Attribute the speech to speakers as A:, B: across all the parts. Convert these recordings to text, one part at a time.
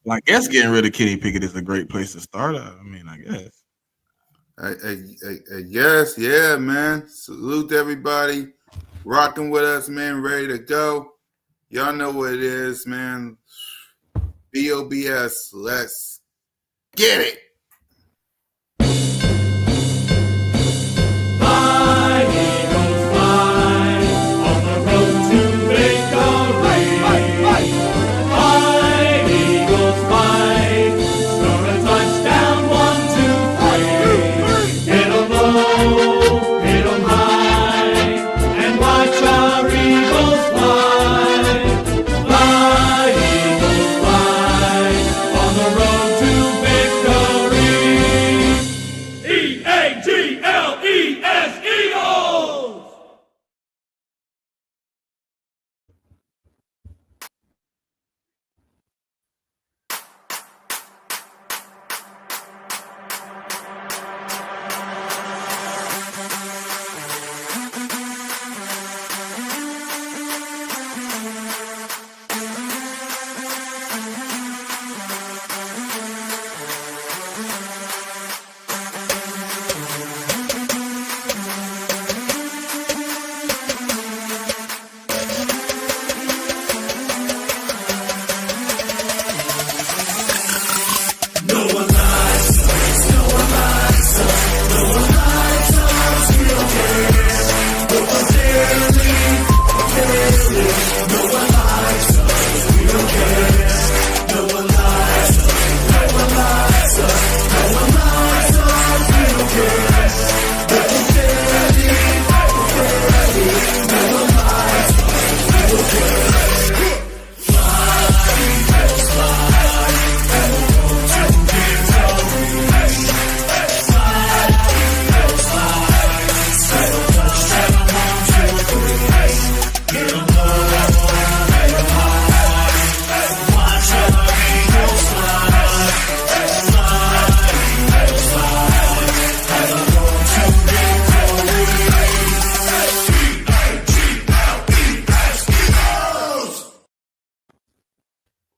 A: Well, I guess getting rid of Kenny Pickett is a great place to start. I mean, I guess.
B: Yes, yeah, man. Salute to everybody rocking with us, man. Ready to go. Y'all know what it is, man. B.O.B.S. Let's get it.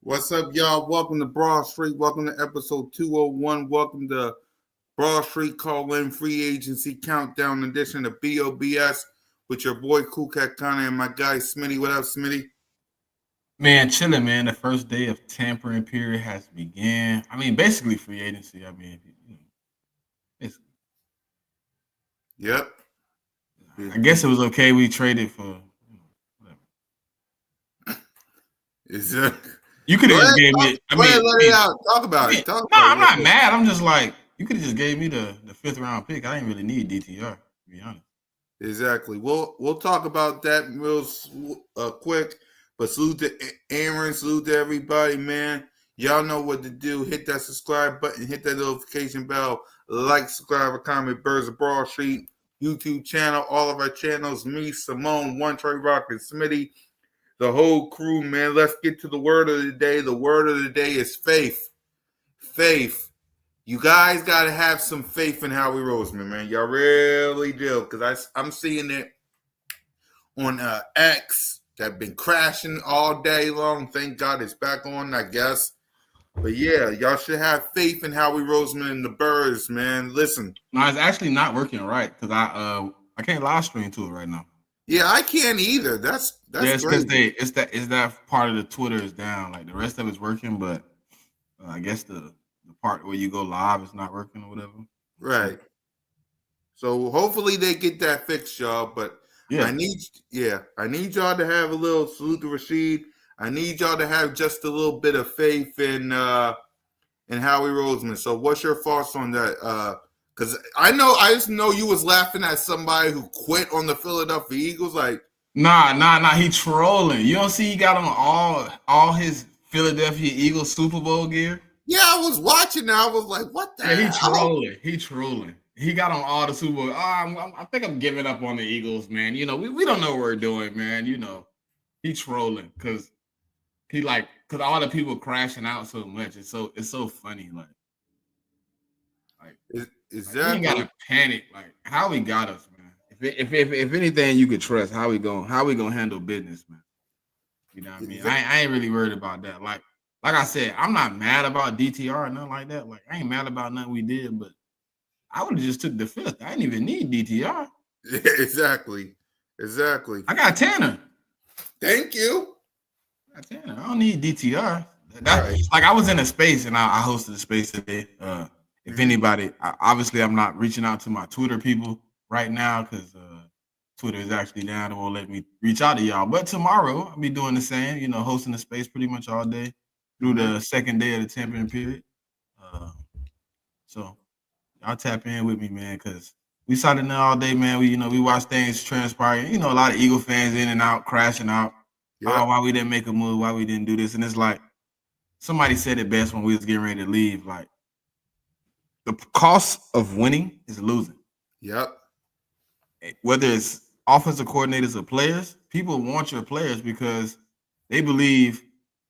B: What's up, y'all? Welcome to Broad Street. Welcome to episode 201. Welcome to Broad Street Call-In Free Agency Countdown edition of B.O.B.S. with your boy Cool Cat Connor and my guy Smitty. What up, Smitty?
A: Man, chilling, man. The first day of tampering period has began. I mean, basically free agency. I mean, basically.
B: Yep.
A: I guess it was okay. We traded for whatever.
B: Is that?
A: You could have just gave me.
B: Let it out. Talk about it.
A: I'm not mad. I'm just like, you could have just gave me the 5th round pick. I didn't really need DTR, to be honest.
B: Exactly. We'll talk about that real quick. But salute to Aaron. Salute to everybody, man. Y'all know what to do. Hit that subscribe button. Hit that notification bell. Like, subscribe, comment. Birds of Broad Street YouTube channel. All of our channels. Me, Simone, One Trey Rock, and Smitty. The whole crew, man. Let's get to the word of the day. The word of the day is faith. Faith. You guys got to have some faith in Howie Roseman, man. Y'all really do. Because I'm seeing it on X that been crashing all day long. Thank God it's back on, I guess. But yeah, y'all should have faith in Howie Roseman and the Birds, man. Listen.
A: No, it's actually not working right because I can't live stream to it right now.
B: Yeah, I can't either. That's
A: it's because it's that part of the Twitter is down. Like the rest of it's working, but I guess the part where you go live is not working or whatever.
B: Right. So hopefully they get that fixed, y'all. But yeah. I need y'all to have a little salute to Rashid. I need y'all to have just a little bit of faith in Howie Roseman. So what's your thoughts on that? Because I just know you was laughing at somebody who quit on the Philadelphia Eagles. Like,
A: nah. He trolling. You don't see he got on all his Philadelphia Eagles Super Bowl gear?
B: Yeah, I was watching that. I was like, what the hell?
A: He trolling. He got on all the Super Bowl. I think I'm giving up on the Eagles, man. You know, we don't know what we're doing, man. You know, he trolling because all the people crashing out so much. It's so funny.
B: Exactly.
A: You gotta panic. Like Howie got us, man. If anything, you could trust how we gonna handle business, man. You know what I mean? I ain't really worried about that. Like like I said, I'm not mad about DTR or nothing like that. Like I ain't mad about nothing we did, but I would have just took the fifth. I didn't even need DTR.
B: Exactly. Exactly.
A: I got Tanner.
B: Thank you.
A: I got Tanner. I don't need DTR. That
B: Right.
A: like I was in a space and I hosted a space today. If
B: Mhm.
A: anybody, obviously I'm not reaching out to my Twitter people right now because Twitter is actually down and won't let me reach out to y'all. But tomorrow I'll be doing the same. You know, hosting the space pretty much all day through
B: Mhm.
A: the second day of the tampering period. Uh, so y'all tap in with me, man, because we sat in there all day, man. We watch things transpire. You know, a lot of Eagle fans in and out, crashing out. Oh,
B: Yep.
A: why we didn't make a move? Why we didn't do this? And it's like somebody said it best when we was getting ready to leave. Like the cost of winning is losing.
B: Yep.
A: Whether it's offensive coordinators or players, people want your players because they believe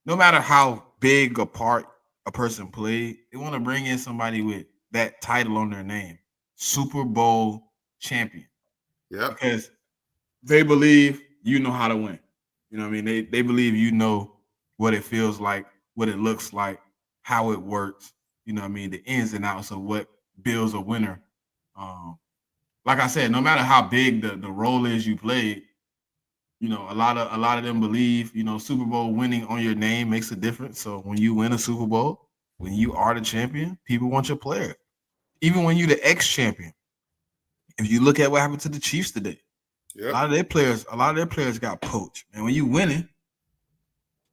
A: no matter how big a part a person played, they want to bring in somebody with that title on their name, Super Bowl champion,
B: Yep.
A: because they believe you know how to win. You know what I mean? They believe you know what it feels like, what it looks like, how it works. You know what I mean? The ins and outs of what builds a winner. Um, like I said, no matter how big the role is you played, a lot of them believe, Super Bowl winning on your name makes a difference. So when you win a Super Bowl, when you are the champion, people want your player. Even when you're the ex-champion. If you look at what happened to the Chiefs today, a
B: Yep.
A: lot of their players got poached. And when you winning,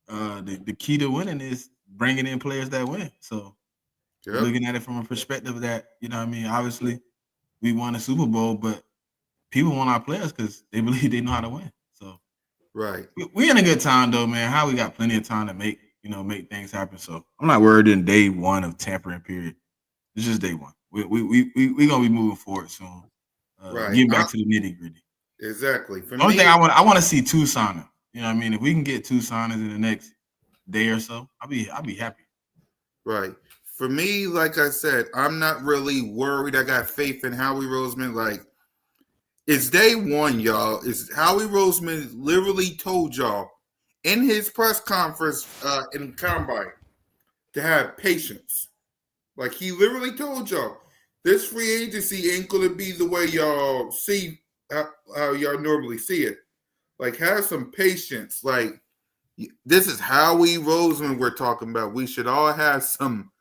A: the key to winning is bringing in players that win. So we're
B: Yep.
A: looking at it from a perspective that, you know what I mean, obviously we won a Super Bowl, but people want our players because they believe they know how to win. So
B: Right.
A: we in a good time though, man. How we got plenty of time to make things happen. So I'm not worried in day one of tampering period. It's just day one. We gonna be moving forward soon.
B: Right.
A: Getting back to the nitty gritty.
B: Exactly. For
A: The only thing
B: me,
A: I want to see two signings. You know what I mean? If we can get two signings in the next day or so, I'll be happy.
B: right. For me, like I said, I'm not really worried. I got faith in Howie Roseman. Like, it's day one, y'all. It's Howie Roseman literally told y'all in his press conference in Combine to have patience. Like, he literally told y'all this free agency ain't gonna be the way y'all see how y'all normally see it. Like, have some patience. Like, this is Howie Roseman we're talking about. We should all have some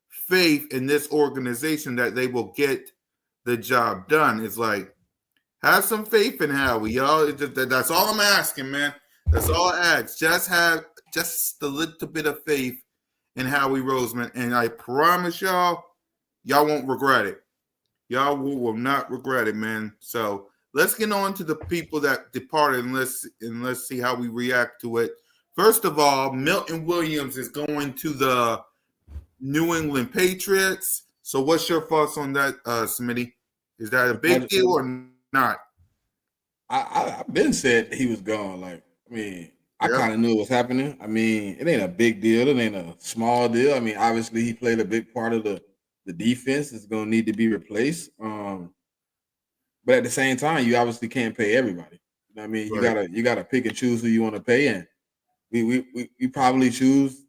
B: faith in this organization that they will get the job done. It's like, have some faith in Howie, y'all. That's all I'm asking, man. That's all I ask. Just have just a little bit of faith in Howie Roseman, and I promise y'all won't regret it. Y'all will not regret it, man. So let's get on to the people that departed, and let's see how we react to it. First of all, Milton Williams is going to the New England Patriots. So what's your thoughts on that, Smitty? Is that a big deal or not?
A: I've been said he was gone. Like, I mean, I
B: Yep.
A: kind of knew it was happening. I mean, it ain't a big deal. It ain't a small deal. I mean, obviously he played a big part of the defense. It's gonna need to be replaced. But at the same time, you obviously can't pay everybody. You know what I mean? You
B: Right.
A: gotta pick and choose who you want to pay, and we probably choose,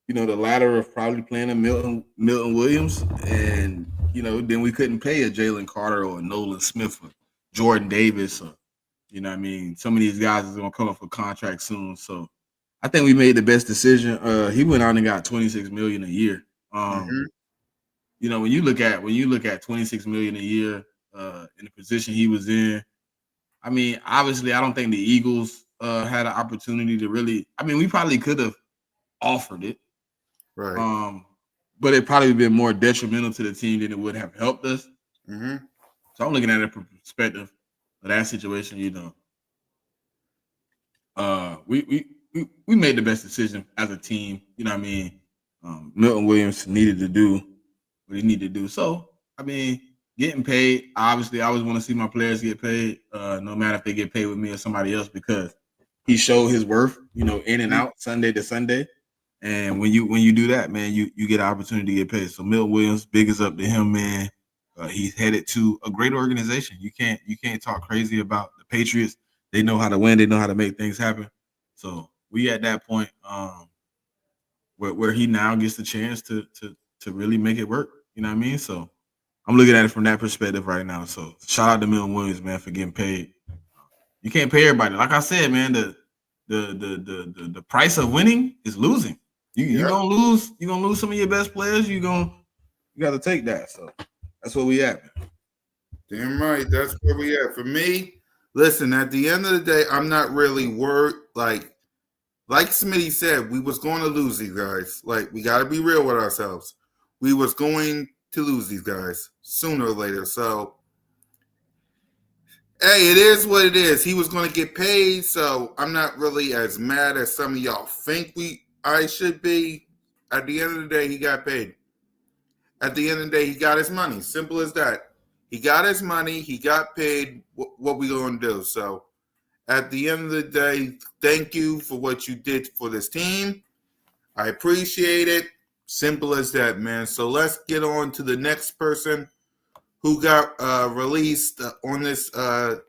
A: the latter of probably playing a Milton Williams, and then we couldn't pay a Jalen Carter or a Nolan Smith or Jordan Davis or what I mean. Some of these guys is gonna come up for contract soon, so I think we made the best decision. He went out and got 26 million a year.
B: Mm-hmm.
A: When you look at 26 million a year in the position he was in, I mean, obviously, I don't think the Eagles had an opportunity to really. I mean, we probably could have offered it,
B: Right.
A: um, but it probably been more detrimental to the team than it would have helped us.
B: Mm-hmm.
A: So I'm looking at it from perspective of that situation. We made the best decision as a team. You know what I mean? Milton Williams needed to do what he needed to do. So I mean, getting paid. Obviously, I always want to see my players get paid, no matter if they get paid with me or somebody else, because he showed his worth. In and
B: Mm-hmm.
A: out, Sunday to Sunday. And when you do that, man, you get an opportunity to get paid. So Milton Williams, big is up to him, man. He's headed to a great organization. You can't talk crazy about the Patriots. They know how to win. They know how to make things happen. So we at that point where he now gets the chance to really make it work. You know what I mean? So I'm looking at it from that perspective right now. So shout out to Milton Williams, man, for getting paid. You can't pay everybody. Like I said, man, the price of winning is losing. You gonna lose. You gonna lose some of your best players. You got to take that. So that's where we at. Man.
B: Damn right. That's where we at. For me, listen, at the end of the day, I'm not really worried. Like Smitty said, we was going to lose these guys. Like, we got to be real with ourselves. We was going to lose these guys sooner or later. So, hey, it is what it is. He was going to get paid, so I'm not really as mad as some of y'all think I should be. At the end of the day, he got paid. At the end of the day, he got his money. Simple as that. He got his money. He got paid. What we going to do? So, at the end of the day, thank you for what you did for this team. I appreciate it. Simple as that, man. So let's get on to the next person who got released on this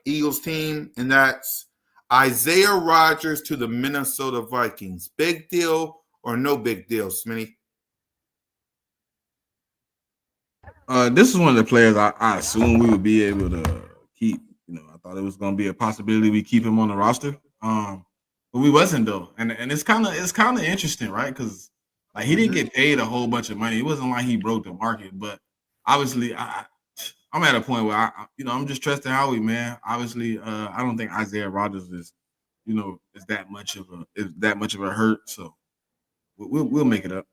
B: Eagles team, and that's Isaiah Rodgers to the Minnesota Vikings. Big deal or no big deal, Smitty?
A: This is one of the players I assume we would be able to keep. You know, I thought it was going to be a possibility we keep him on the roster. But we wasn't though, and it's kind of interesting, right? Because like he didn't get paid a whole bunch of money. It wasn't like he broke the market, but obviously I'm at a point where I'm just trusting Howie, man. Obviously, I don't think Isaiah Rodgers is that much of a hurt. So we'll make it up.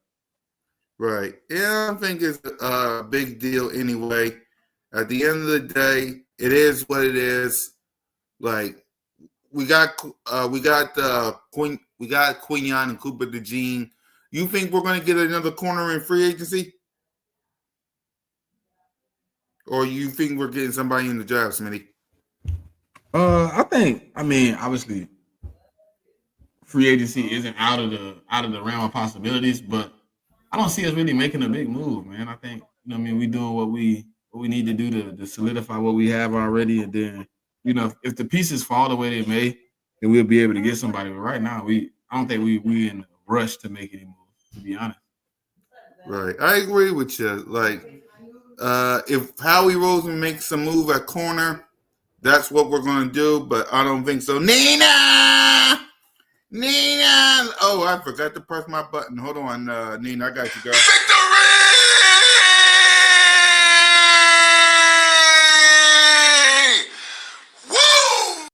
B: Right. Yeah, I think it's a big deal anyway. At the end of the day, it is what it is. Like we got Quinyon and Cooper DeJean. You think we're going to get another corner in free agency? Or you think we're getting somebody in the draft, Smitty?
A: I mean, obviously, free agency isn't out of the realm of possibilities, but I don't see us really making a big move, man. I think we doing what we need to do to solidify what we have already, and then if the pieces fall the way they may, then we'll be able to get somebody. But right now, I don't think we in a rush to make any moves, to be honest.
B: Right, I agree with you. Like, if Howie Roseman makes a move at corner, that's what we're going to do. But I don't think so. Nina. Oh, I forgot to press my button. Hold on, Nina. I got you, girl. Victory! Woo!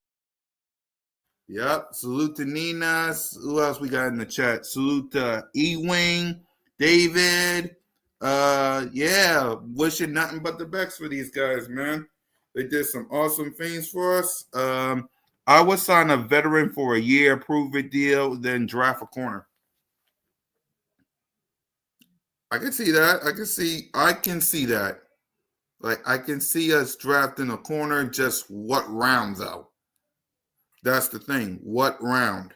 B: Yep. Salute to Nina. Who else we got in the chat? Salute to E-Wing, David. Yeah. Wishing nothing but the best for these guys, man. They did some awesome things for us. I would sign a veteran for a year, prove it deal, then draft a corner. I can see that. I can see that. Like, I can see us drafting a corner. Just what round, though? That's the thing. What round?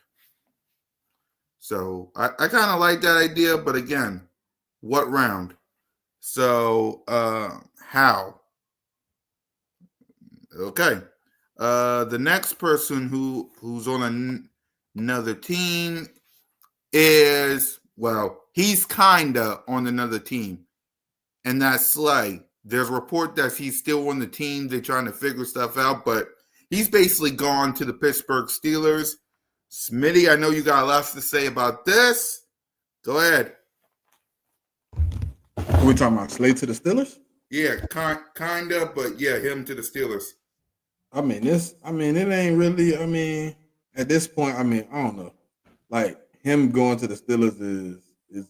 B: So I kind of like that idea, but again, what round? So how? Okay. The next person who's on another team is, well, he's kinda on another team, and that's Slay. There's a report that he's still on the team. They're trying to figure stuff out, but he's basically gone to the Pittsburgh Steelers. Smitty, I know you got lots to say about this. Go ahead.
A: Are we talking about Slay to the Steelers?
B: Yeah, kind of, but yeah, him to the Steelers.
A: I mean, it ain't really. I mean, at this point, I don't know. Like him going to the Steelers is.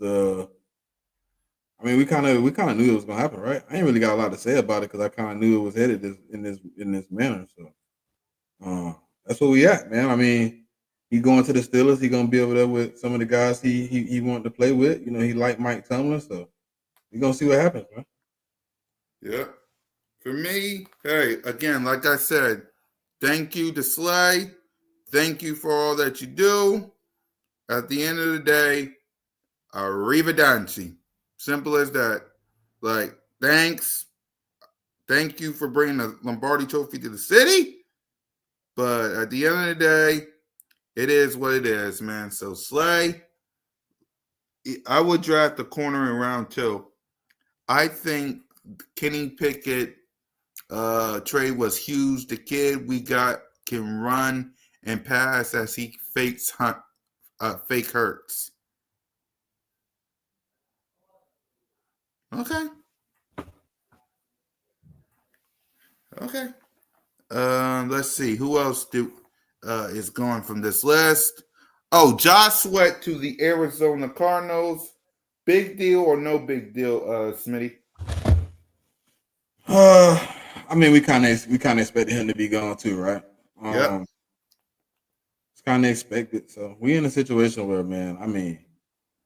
A: I mean, we kind of knew it was gonna happen, right? I ain't really got a lot to say about it because I kind of knew it was headed in this manner. So, that's where we at, man. I mean, he going to the Steelers. He gonna be over there with some of the guys he wanted to play with. You know, he liked Mike Tomlin, so we gonna see what happens, man.
B: Yeah. For me, hey, again, like I said, thank you to Slay. Thank you for all that you do. At the end of the day, arrivederci. Simple as that. Like, thanks. Thank you for bringing the Lombardi Trophy to the city. But at the end of the day, it is what it is, man. So, Slay, I would draft the corner in round 2. I think Kenny Pickett trade was huge. The kid we got can run and pass as he fake hurts. Okay. Okay. Let's see who else is going from this list. Oh, Josh Sweat to the Arizona Cardinals. Big deal or no big deal, Smitty?
A: I mean, we kind of expected him to be gone too, right?
B: Yep.
A: It's kind of expected. So we in a situation where, man, I mean,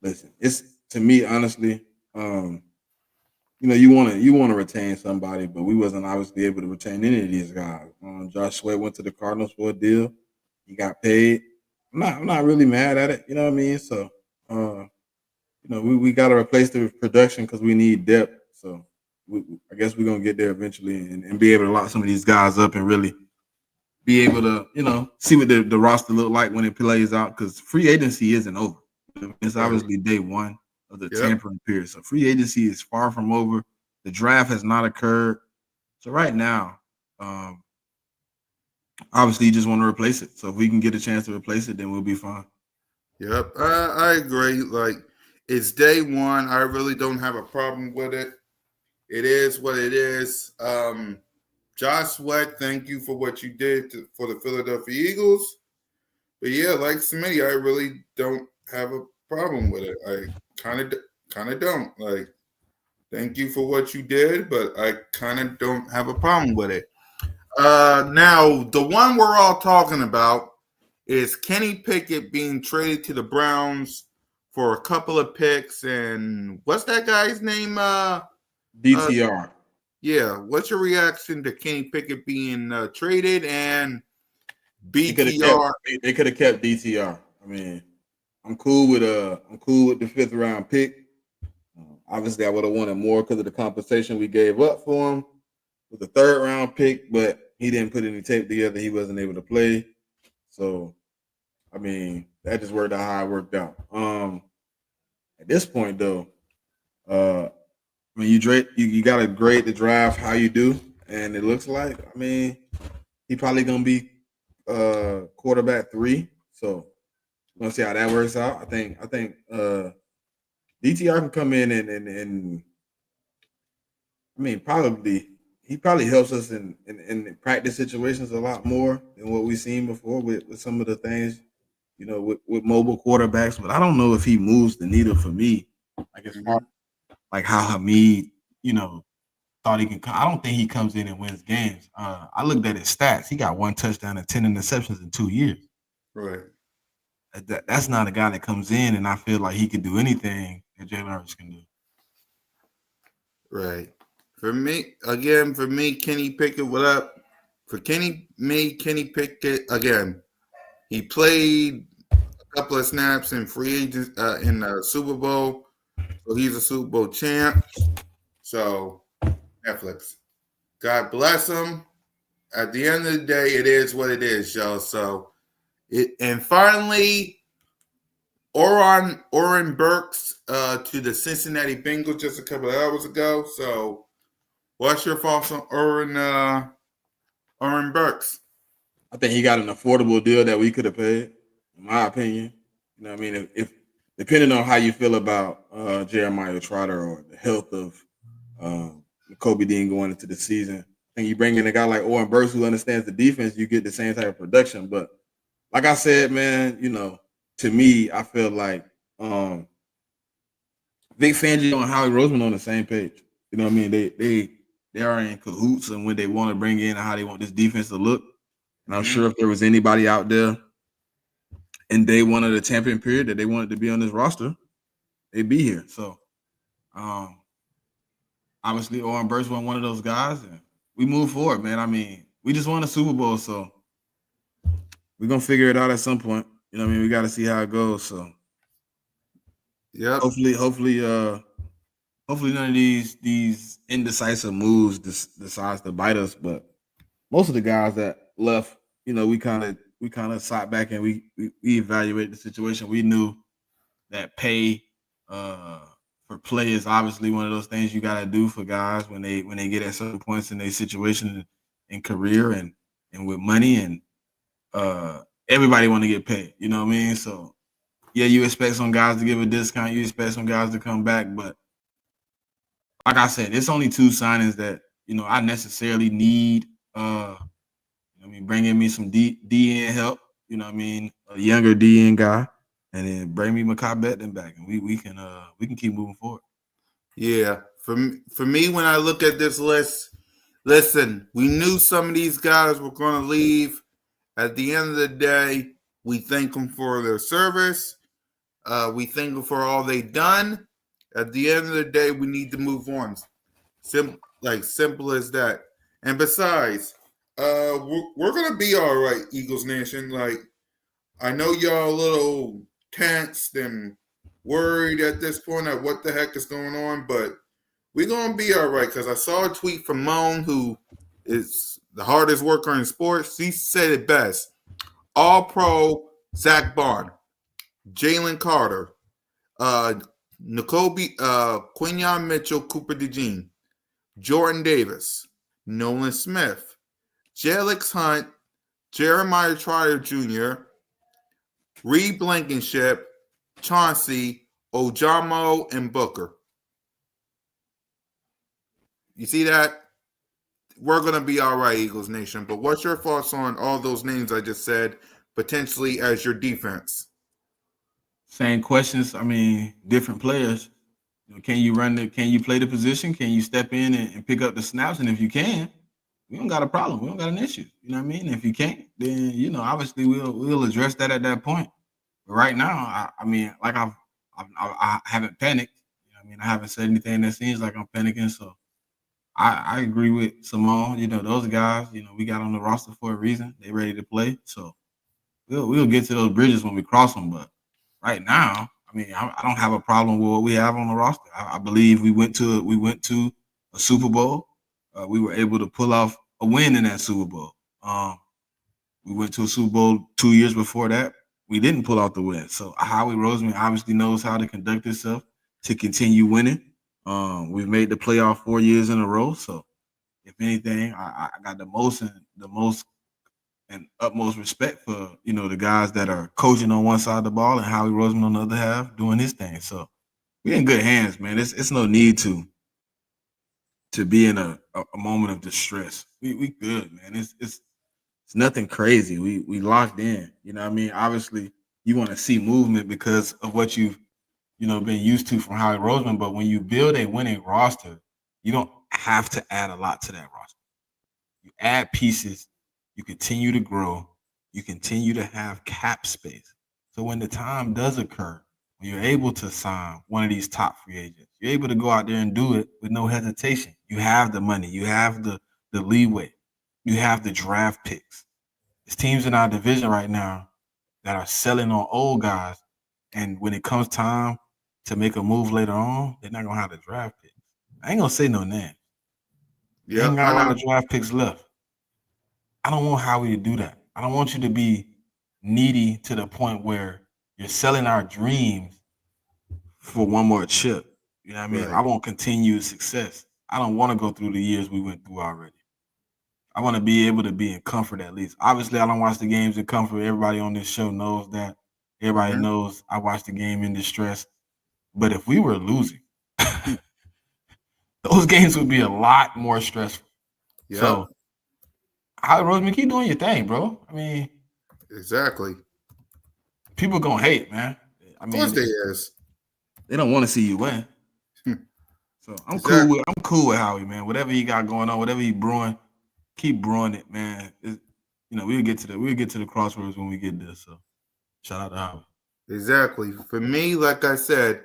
A: listen, it's to me honestly, you want to retain somebody, but we wasn't obviously able to retain any of these guys. Josh Sweat went to the Cardinals for a deal. He got paid. I'm not really mad at it. You know what I mean? So, we got to replace the production because we need depth. So, I guess we're gonna get there eventually and be able to lock some of these guys up and really be able to, see what the roster look like when it plays out. Because free agency isn't over. It's
B: Right.
A: obviously day one of the
B: Yep.
A: tampering period. So free agency is far from over. The draft has not occurred. So right now, obviously you just want to replace it. So if we can get a chance to replace it, then we'll be fine.
B: Yep. I agree. Like, it's day one. I really don't have a problem with it. It is what it is. Josh Sweat, thank you for what you did for the Philadelphia Eagles. But yeah, like Smitty, I really don't have a problem with it. I kind of don't. Like, thank you for what you did, but I kind of don't have a problem with it. Now the one we're all talking about is Kenny Pickett being traded to the Browns for a couple of picks, and what's that guy's name? Uh
A: DTR.
B: yeah. What's your reaction to Kenny Pickett being traded and
A: They could have kept.
B: BTR?
A: They could have kept DTR. I mean, I'm cool with the fifth round pick. Obviously, I would have wanted more because of the compensation we gave up for him with the third round pick, but he didn't put any tape together. He wasn't able to play. So, I mean, that just worked out how it worked out. At this point, though, I mean, you got to grade the draft how you do, and it looks like, I mean, he probably gonna be quarterback 3. So we're gonna see how that works out. I think DTR can come in and I mean, probably he probably helps us in practice situations a lot more than what we've seen before with some of the things, with mobile quarterbacks. But I don't know if he moves the needle for me, like as far
B: Mhm.
A: like how Hamid, thought he can. I don't think he comes in and wins games. I looked at his stats. He got 1 touchdown and 10 interceptions in 2 years.
B: Right.
A: That's not a guy that comes in and I feel like he can do anything that Jalen Hurts can do.
B: Right. For me, Kenny Pickett, what up? Kenny Pickett, again, he played a couple of snaps in free agents in the Super Bowl. So he's a Super Bowl champ. So Netflix. God bless him. At the end of the day, it is what it is, y'all. So and finally, Oren Burks to the Cincinnati Bengals just a couple of hours ago. So what's your thoughts on Oren Burks?
A: I think he got an affordable deal that we could have paid, in my opinion. You know what I mean? If depending on how you feel about Jeremiah Trotter or the health of Kobe Dean going into the season, I think you bring in a guy like Owen Burks who understands the defense, you get the same type of production. But like I said, man, to me, I feel like Vic Fangio and Howie Roseman on the same page. You know what I mean? They are in cahoots and when they want to bring in and how they want this defense to look. And I'm
B: Mm-hmm.
A: sure if there was anybody out there in day one of the champion period that they wanted to be on this roster, they'd be here. So um, obviously Owen Burks was one of those guys, and we move forward, man. I mean, we just won a Super Bowl, so we're gonna figure it out at some point. You know what I mean? We gotta see how it goes. So
B: Yep.
A: hopefully none of these indecisive moves decides to bite us. But most of the guys that left, we kind of sat back and we evaluated the situation. We knew that pay For play is obviously one of those things you got to do for guys when they get at certain points in their situation in career and with money and everybody want to get paid. You know what I mean? So yeah, you expect some guys to give a discount. You expect some guys to come back, but like I said, it's only two signings that I necessarily need. Bringing me some DN help. You know what I mean? A younger DN guy, and then bring me Makai Becton back, and we can keep moving forward.
B: Yeah, for me, when I look at this list, listen, we knew some of these guys were going to leave. At the end of the day, we thank them for their service. We thank them for all they've done. At the end of the day, we need to move on. Simple as that. And besides, we're gonna be all right, Eagles Nation. Like, I know y'all a little tensed and worried at this point at what the heck is going on, but we're gonna be all right. Because I saw a tweet from Moan, who is the hardest worker in sports. He said it best: All Pro Zach Bond, Jalen Carter, N'Kobe, Quinyon Mitchell, Cooper DeJean, Jordan Davis, Nolan Smith, Jelix Hunt, Jeremiah Trier Jr., Reed Blankenship, Chauncey, Ojamo, and Booker. You see that? We're going to be all right, Eagles Nation. But what's your thoughts on all those names I just said, potentially as your defense?
A: Same questions. I mean, different players. Can you Can you play the position? Can you step in and pick up the snaps? And if you can, we don't got a problem. We don't got an issue. You know what I mean? If you can't, then obviously we'll address that at that point. But right now, I mean, like I haven't panicked. You know what I mean? I haven't said anything that seems like I'm panicking. So I agree with Simone. Those guys. We got on the roster for a reason. They ready to play. So we'll get to those bridges when we cross them. But right now, I mean, I don't have a problem with what we have on the roster. I believe we went to a Super Bowl. We were able to pull off a win in that Super Bowl. We went to a Super Bowl 2 years before that. We didn't pull out the win. So Howie Roseman obviously knows how to conduct himself to continue winning. We've made the playoff 4 years in a row. So if anything, I got the most and utmost respect for the guys that are coaching on one side of the ball and Howie Roseman on the other half doing his thing. So we're in good hands, man. It's no need to be in a moment of distress. We good, man. It's nothing crazy. We locked in. You know what I mean? Obviously, you want to see movement because of what you've been used to from Howie Roseman. But when you build a winning roster, you don't have to add a lot to that roster. You add pieces, you continue to grow, you continue to have cap space. So when the time does occur, when you're able to sign one of these top free agents, you're able to go out there and do it with no hesitation. You have the money, you have the leeway, you have the draft picks. There's teams in our division right now that are selling on old guys, and when it comes time to make a move later on, they're not gonna have the draft picks. I ain't gonna say no name.
B: Yeah,
A: Ain't got a lot of draft picks left. I don't want Howie to do that. I don't want you to be needy to the point where you're selling our dreams for one more chip. You know what I mean?
B: Right.
A: I want continued success. I don't want to go through the years we went through already. I want to be able to be in comfort at least. Obviously, I don't watch the games in comfort. Everybody on this show knows that. Everybody knows I watch the game in distress. But if we were losing, those games would be a lot more stressful.
B: Yep.
A: So, Roseman, keep doing your thing, bro. I mean,
B: exactly.
A: People gonna hate, man. I mean,
B: of course they is.
A: They don't want to see you win. So I'm cool with Howie, man. Whatever he got going on, whatever he brewing, keep brewing it, man. We'll get to the crossroads when we get there. So shout out to Howie.
B: Exactly. For me, like I said,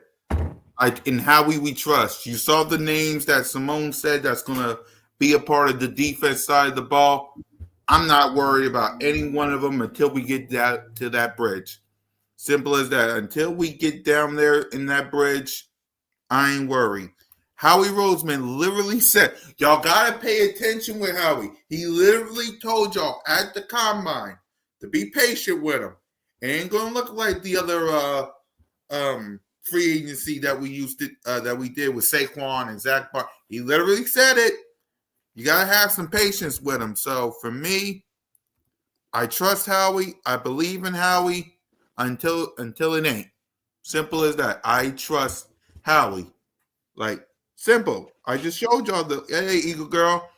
B: in Howie we trust. You saw the names that Simone said that's gonna be a part of the defense side of the ball. I'm not worried about any one of them until we get to that bridge. Simple as that. Until we get down there in that bridge, I ain't worried. Howie Roseman literally said, y'all got to pay attention with Howie. He literally told y'all at the combine to be patient with him. It ain't going to look like the other free agency that we did with Saquon and Zach Barkley. He literally said it. You gotta have some patience with him. So for me, I trust Howie. I believe in Howie until it ain't. Simple as that. I trust Howie. Like simple. I just showed y'all the hey Eagle Girl.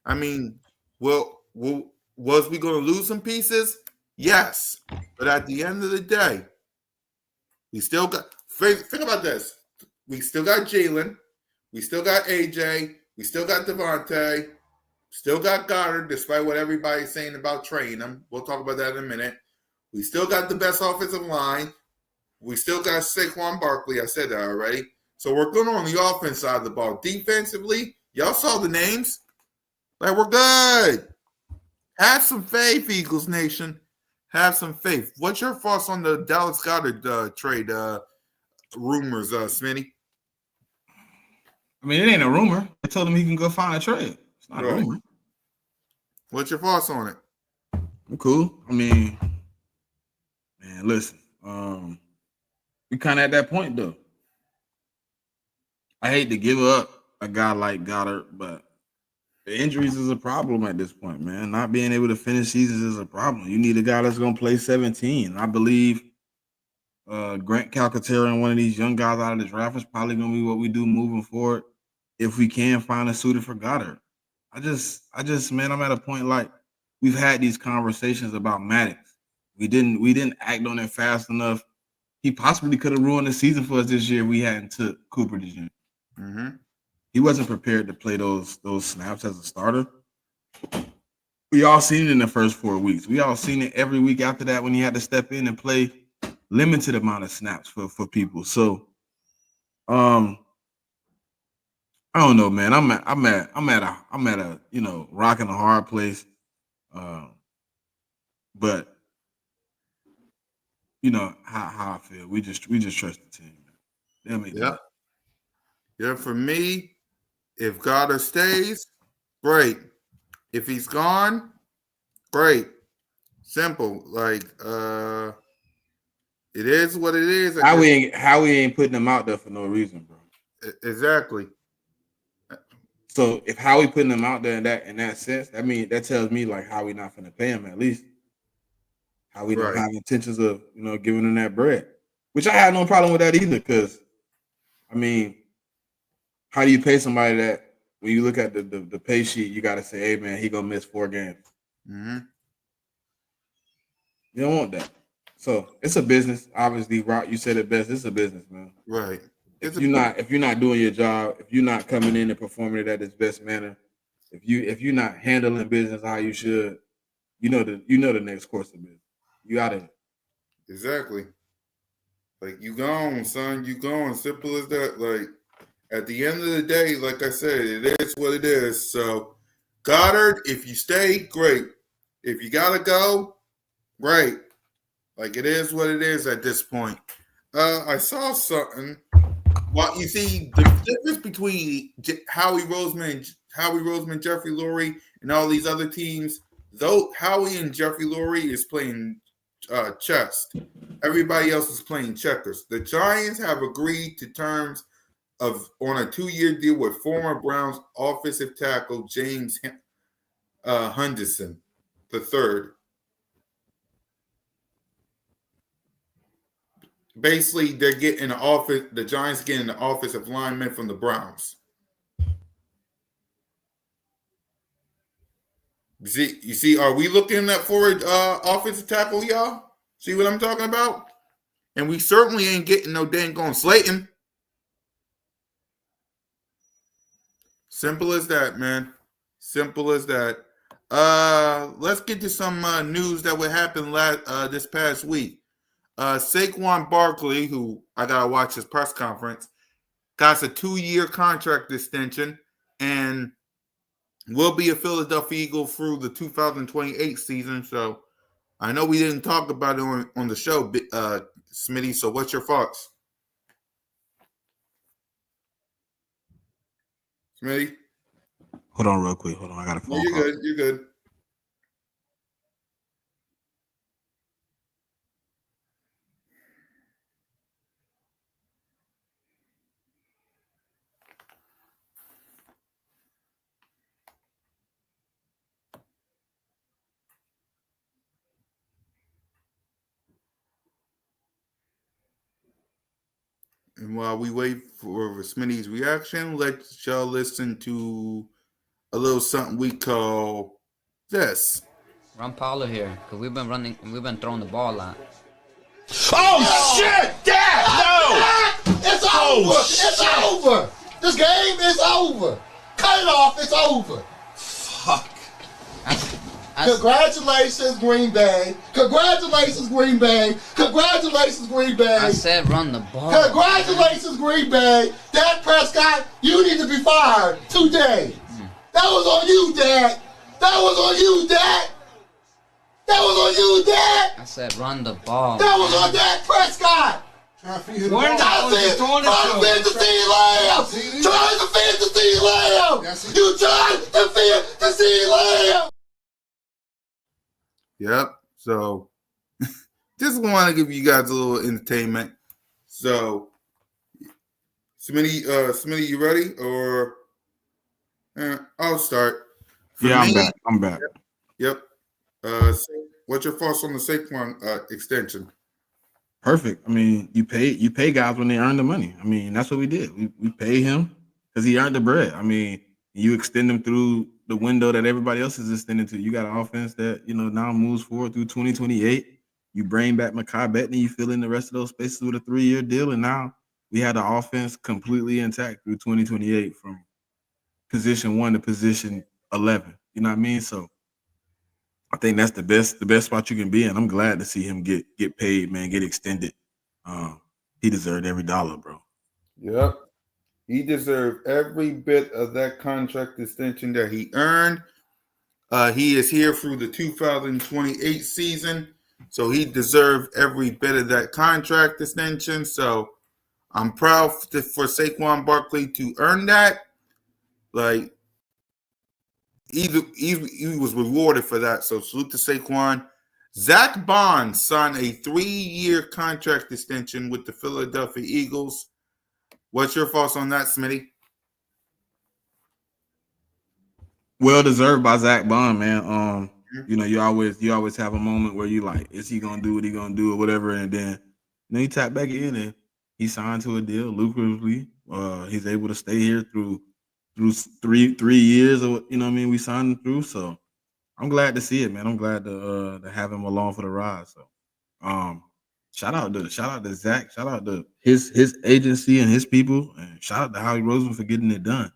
B: I mean, was we gonna lose some pieces? Yes. But at the end of the day, we still got think about this. We still got Jalen, we still got AJ, we still got Devontae, still got Goddard, despite what everybody's saying about trading him. We'll talk about that in a minute. We still got the best offensive line. We still got Saquon Barkley. I said that already. So we're good on the offense side of the ball. Defensively, y'all saw the names. Like, we're good. Have some faith, Eagles Nation. Have some faith. What's your thoughts on the Dallas Goddard trade rumors, Smitty?
A: I mean, it ain't a rumor. I told him he can go find a trade. It's not a rumor.
B: What's your thoughts on it?
A: I'm cool. I mean, man, listen. We kind of at that point, though. I hate to give up a guy like Goddard, but the injuries is a problem at this point, man. Not being able to finish seasons is a problem. You need a guy that's going to play 17. I believe Grant Calcaterra and one of these young guys out of the draft is probably going to be what we do moving forward if we can find a suitor for Goddard. I just, man, I'm at a point like we've had these conversations about Maddox. We didn't act on it fast enough. He possibly could have ruined the season for us this year if we hadn't took Cooper this year.
B: Mm-hmm.
A: He wasn't prepared to play those snaps as a starter. We all seen it in the first 4 weeks. We all seen it every week after that when he had to step in and play limited amount of snaps for people. So, I don't know, man. I'm at a rock and a hard place. But you know how I feel. We just trust the team. They'll make it.
B: Yeah, for me, if Goddard stays, great. If he's gone, great. Simple. Like, it is what it is.
A: How we ain't putting them out there for no reason, bro.
B: Exactly.
A: So if Howie putting them out there in that sense, I mean that tells me like how we not gonna pay him at least. How we don't have intentions of giving him that bread, which I have no problem with that either. Because I mean, how do you pay somebody that when you look at the pay sheet, you got to say, hey man, he gonna miss 4 games.
B: Mm-hmm.
A: You don't want that. So it's a business. Obviously, Rock, you said it best. It's a business, man.
B: Right.
A: If you're not doing your job, if you're not coming in and performing it at its best manner, if you're not handling business how you should, you know the next course of business. You got it.
B: Exactly. Like, you gone, son. You gone. Simple as that. Like, at the end of the day, like I said, it is what it is. So, Goddard, if you stay, great. If you gotta go, great. Like, it is what it is at this point. I saw something. Well, you see, the difference between Howie Roseman, Jeffrey Lurie, and all these other teams, though Howie and Jeffrey Lurie is playing chess. Everybody else is playing checkers. The Giants have agreed to terms on a 2-year deal with former Browns offensive tackle James Henderson III. Basically, they're getting the Giants getting the offensive lineman from the Browns. You see, are we looking at for an offensive tackle, y'all? See what I'm talking about? And we certainly ain't getting no dang on Slayton. Simple as that, man. Simple as that. Let's get to some news that would happen this past week. Saquon Barkley, who I gotta watch his press conference, got a 2-year contract extension and will be a Philadelphia Eagle through the 2028 season. So I know we didn't talk about it on the show, Smitty. So what's your thoughts? Smitty?
A: Hold on real quick. Hold on. I got a phone call.
B: Good. You're good. And while we wait for Smitty's reaction, let y'all listen to a little something we call this.
C: Run Paulo here, because we've been throwing the ball a lot.
D: Oh, shit! Dad! No!
E: It's over! It's over! This game is over! Cut it off, it's over!
D: Fuck.
E: Congratulations, Green Bay! Congratulations, Green Bay! Congratulations, Green Bay!
C: I said run the ball.
E: Congratulations, Green Bay! Dak Prescott, you need to be fired today! That was on you, Dak! That was on you, Dak! That was on you, Dak!
C: I said run the ball.
E: That was on Dak Prescott!
D: Trying to feed him
E: Trying to defend the CeeDee Lamb! Trying to defend the CeeDee Lamb! You trying to defend the CeeDee Lamb!
B: Yep. So just want to give you guys a little entertainment. So Smitty, you ready? Or I'll start. For
A: Yeah,
B: me,
A: I'm back.
B: Yep. So what's your thoughts on the Saquon extension?
A: Perfect. I mean, you pay guys when they earn the money. I mean, that's what we did. We pay him because he earned the bread. I mean, you extend him through the window that everybody else is extending to. You got an offense that now moves forward through 2028. You bring back Mekhi Bettman, you fill in the rest of those spaces with a 3-year deal, and now we had the offense completely intact through 2028 from position 1 to position 11. You know what I mean? So I think that's the best spot you can be in. I'm glad to see him get paid, man, get extended. He deserved every dollar, bro.
B: Yep. He deserved every bit of that contract extension that he earned. He is here through the 2028 season, so he deserved every bit of that contract extension. So I'm proud for Saquon Barkley to earn that. Like, he was rewarded for that. So salute to Saquon. Zach Bond signed a 3-year contract extension with the Philadelphia Eagles. What's your thoughts on that, Smitty?
A: Well deserved by Zach Bond, man. You always have a moment where you like, is he gonna do what he gonna do or whatever, and then you tap back in and he signed to a deal lucratively. He's able to stay here through 3 years, or we signed him through. So I'm glad to see it, man. I'm glad to have him along for the ride. So shout out to Zach, shout out to his agency and his people, and shout out to Howie Roseman for getting it done.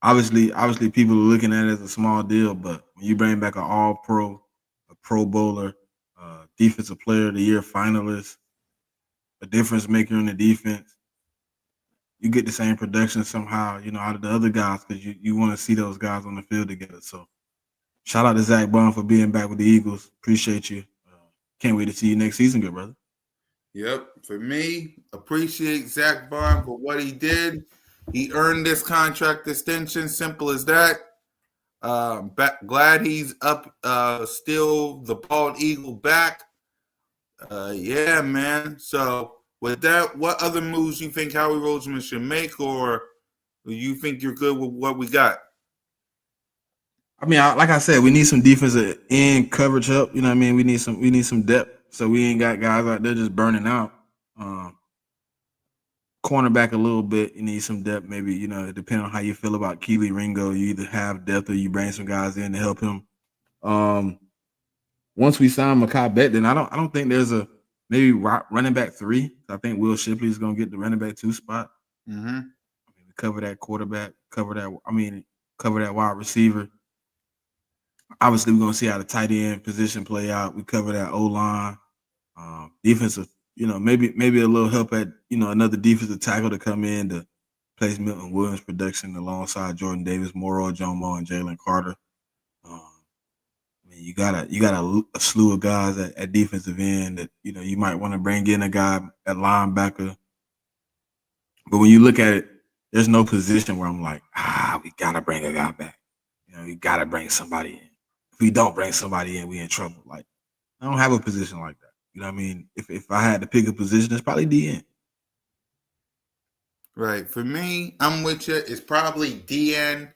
A: Obviously, people are looking at it as a small deal, but when you bring back an All-Pro, a Pro Bowler, Defensive Player of the Year finalist, a difference maker in the defense, you get the same production somehow, out of the other guys, because you want to see those guys on the field together. So shout out to Zach Bond for being back with the Eagles. Appreciate you. Can't wait to see you next season, good brother.
B: Yep. For me, appreciate Zach Bond for what he did. He earned this contract extension. Simple as that. Glad he's up, still the bald eagle back. Yeah, man. So with that, what other moves you think Howie Roseman should make, or you think you're good with what we got?
A: I mean, like I said, we need some defensive end coverage help. You know what I mean? We need some depth, so we ain't got guys out there just burning out. Cornerback a little bit, you need some depth. Maybe depending on how you feel about Keely Ringo, you either have depth or you bring some guys in to help him. Once we sign Mekhi Bettman, I don't think there's a maybe running back 3. I think Will Shipley is gonna get the running back 2 spot.
B: Mm-hmm.
A: I mean, we cover that quarterback, cover that wide receiver. Obviously, we're gonna see how the tight end position play out. We cover that O-line, defensive. Maybe a little help at another defensive tackle to come in to place Milton Williams' production alongside Jordan Davis, Moro Jomo, and Jalen Carter. I mean, you got a slew of guys at defensive end that you might want to bring in a guy at linebacker. But when you look at it, there's no position where I'm like, we gotta bring a guy back. We gotta bring somebody in. If we don't bring somebody in, we in trouble. Like, I don't have a position like that. You know what I mean? If I had to pick a position, it's probably DN.
B: Right. For me, I'm with you. It's probably DN.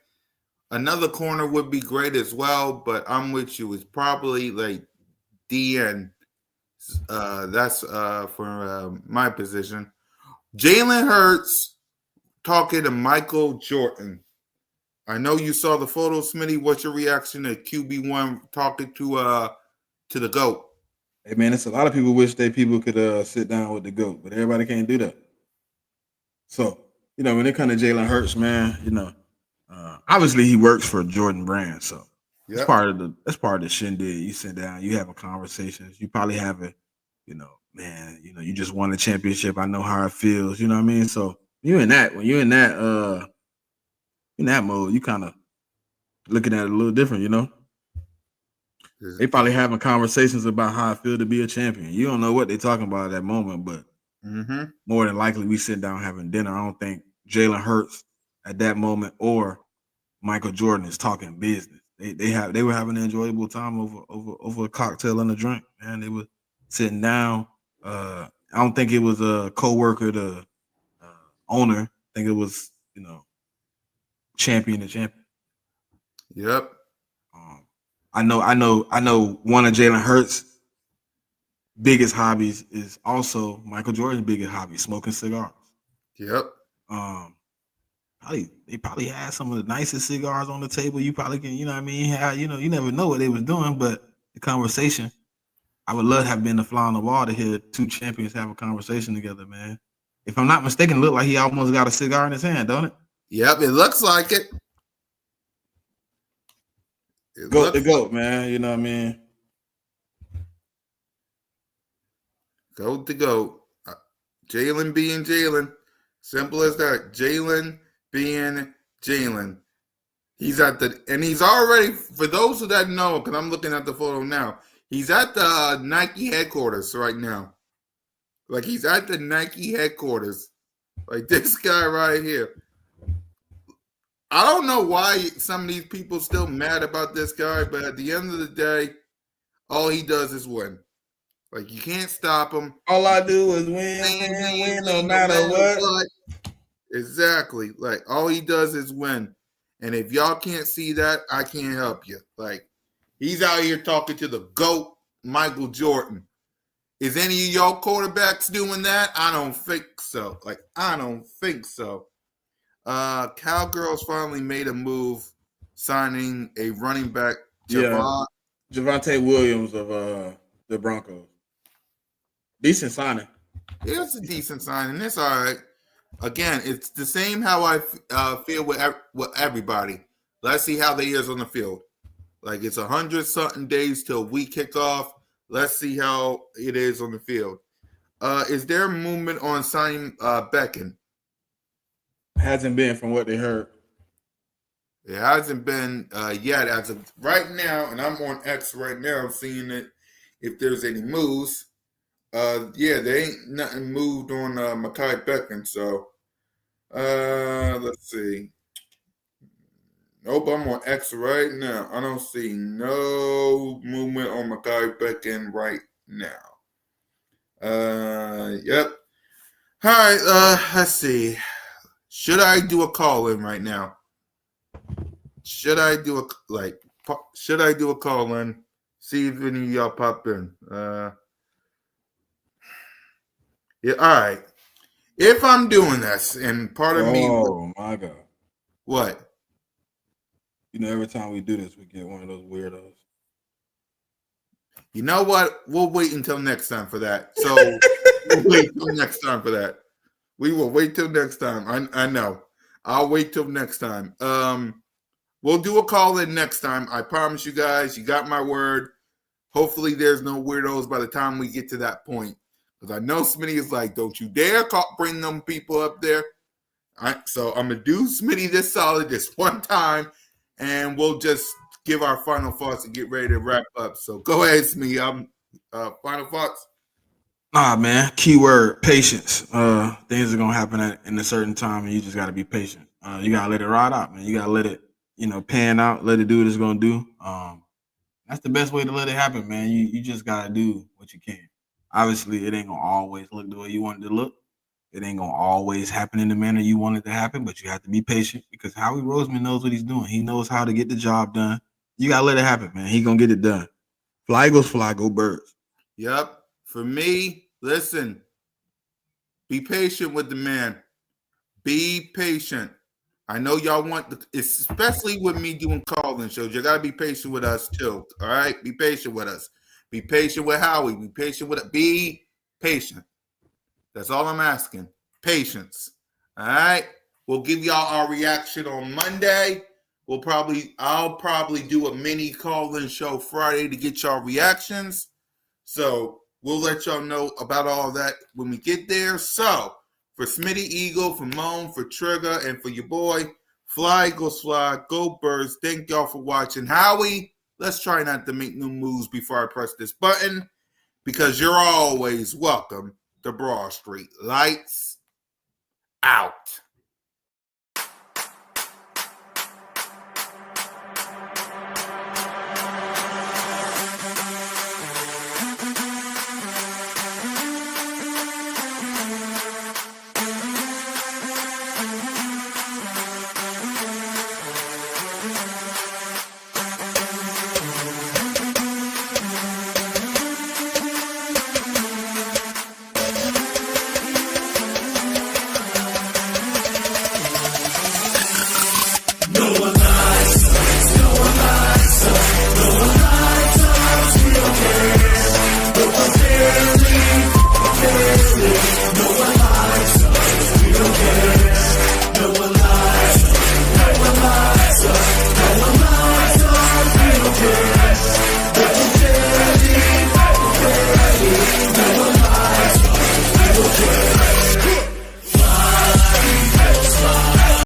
B: Another corner would be great as well, but I'm with you. It's probably like DN. That's for my position. Jalen Hurts talking to Michael Jordan. I know you saw the photo, Smitty. What's your reaction to QB1 talking to the GOAT?
A: Hey man, it's a lot of people wish people could sit down with the GOAT, but everybody can't do that. So, when it comes to Jalen Hurts, man, obviously he works for Jordan Brand, so that's
B: Yep.
A: part of the shindig. You sit down, you have a conversation. You probably have a, man, you just won a championship. I know how it feels. You know what I mean? So when you're in that mode, you kind of looking at it a little different. They probably having conversations about how I feel to be a champion. You don't know what they're talking about at that moment, but more than likely we sit down having dinner. I don't think Jalen Hurts at that moment or Michael Jordan is talking business. They were having an enjoyable time over a cocktail and a drink, man. They were sitting down. I don't think it was a coworker to owner. I think it was champion to champion.
B: Yep.
A: I know one of Jalen Hurts' biggest hobbies is also Michael Jordan's biggest hobby, smoking cigars.
B: Yep.
A: They probably had some of the nicest cigars on the table. You probably can, you never know what they was doing, but the conversation, I would love to have been the fly on the wall to hear two champions have a conversation together, man. If I'm not mistaken, it looked like he almost got a cigar in his hand, don't it?
B: Yep, it looks like it.
A: Goat, man. You know what I mean?
B: Goat to goat. Jalen being Jalen. Simple as that. Jalen being Jalen. He's already, for those that know, because I'm looking at the photo now, he's at the Nike headquarters right now. Like, he's at the Nike headquarters. Like, this guy right here. I don't know why some of these people still mad about this guy, but at the end of the day, all he does is win. Like, you can't stop him.
A: All I do is win no matter what.
B: Exactly. Like, all he does is win. And if y'all can't see that, I can't help you. Like, he's out here talking to the GOAT, Michael Jordan. Is any of y'all quarterbacks doing that? I don't think so. I don't think so. Cowgirls finally made a move, signing a running back,
A: Javonte Williams of the Broncos. Decent signing.
B: It's a decent signing. It's all right. Again, it's the same how I feel with everybody. Let's see how they is on the field. Like, it's 100-something days till we kick off. Let's see how it is on the field. Is there movement on signing Beckham?
A: Hasn't been from what they heard.
B: It hasn't been yet as of right now, and I'm on X right now. I'm seeing it if there's any moves. They ain't nothing moved on Mekhi Beckham. So let's see. Nope, I'm on X right now. I don't see no movement on Mekhi Beckham right now. Yep. All right, let's see. Should I do a call-in right now? Should I do a call-in? See if any of y'all pop in. Yeah, all right. If I'm doing this, and part of me...
A: Oh, my God.
B: What?
A: Every time we do this, we get one of those weirdos.
B: You know what? We'll wait until next time for that. So we'll wait till next time for that. We will wait till next time. I know. I'll wait till next time. We'll do a call-in next time. I promise you guys. You got my word. Hopefully there's no weirdos by the time we get to that point. Because I know Smitty is like, don't you dare bring them people up there. So I'm going to do Smitty this solid this one time. And we'll just give our final thoughts and get ready to wrap up. So go ahead, Smitty. Final thoughts?
A: Nah, man. Keyword, patience. Things are going to happen in a certain time, and you just got to be patient. You got to let it ride out, man. You got to let it, pan out, let it do what it's going to do. That's the best way to let it happen, man. You just got to do what you can. Obviously, it ain't going to always look the way you want it to look. It ain't going to always happen in the manner you want it to happen, but you have to be patient because Howie Roseman knows what he's doing. He knows how to get the job done. You got to let it happen, man. He going to get it done. Fly, Eagles, fly, go Birds.
B: Yep. For me, listen, Be patient with the man. Be patient. I know y'all want, especially with me doing call-in shows, you got to be patient with us too. All right? Be patient with us. Be patient with Howie. Be patient with it. Be patient. That's all I'm asking. Patience. All right? We'll give y'all our reaction on Monday. I'll probably do a mini call-in show Friday to get y'all reactions. So we'll let y'all know about all that when we get there. So for Smitty Eagle, for Moan, for Trigger, and for your boy, Fly Eagles Fly, go Birds. Thank y'all for watching. Howie, let's try not to make no moves before I press this button because you're always welcome to Broad Street. Lights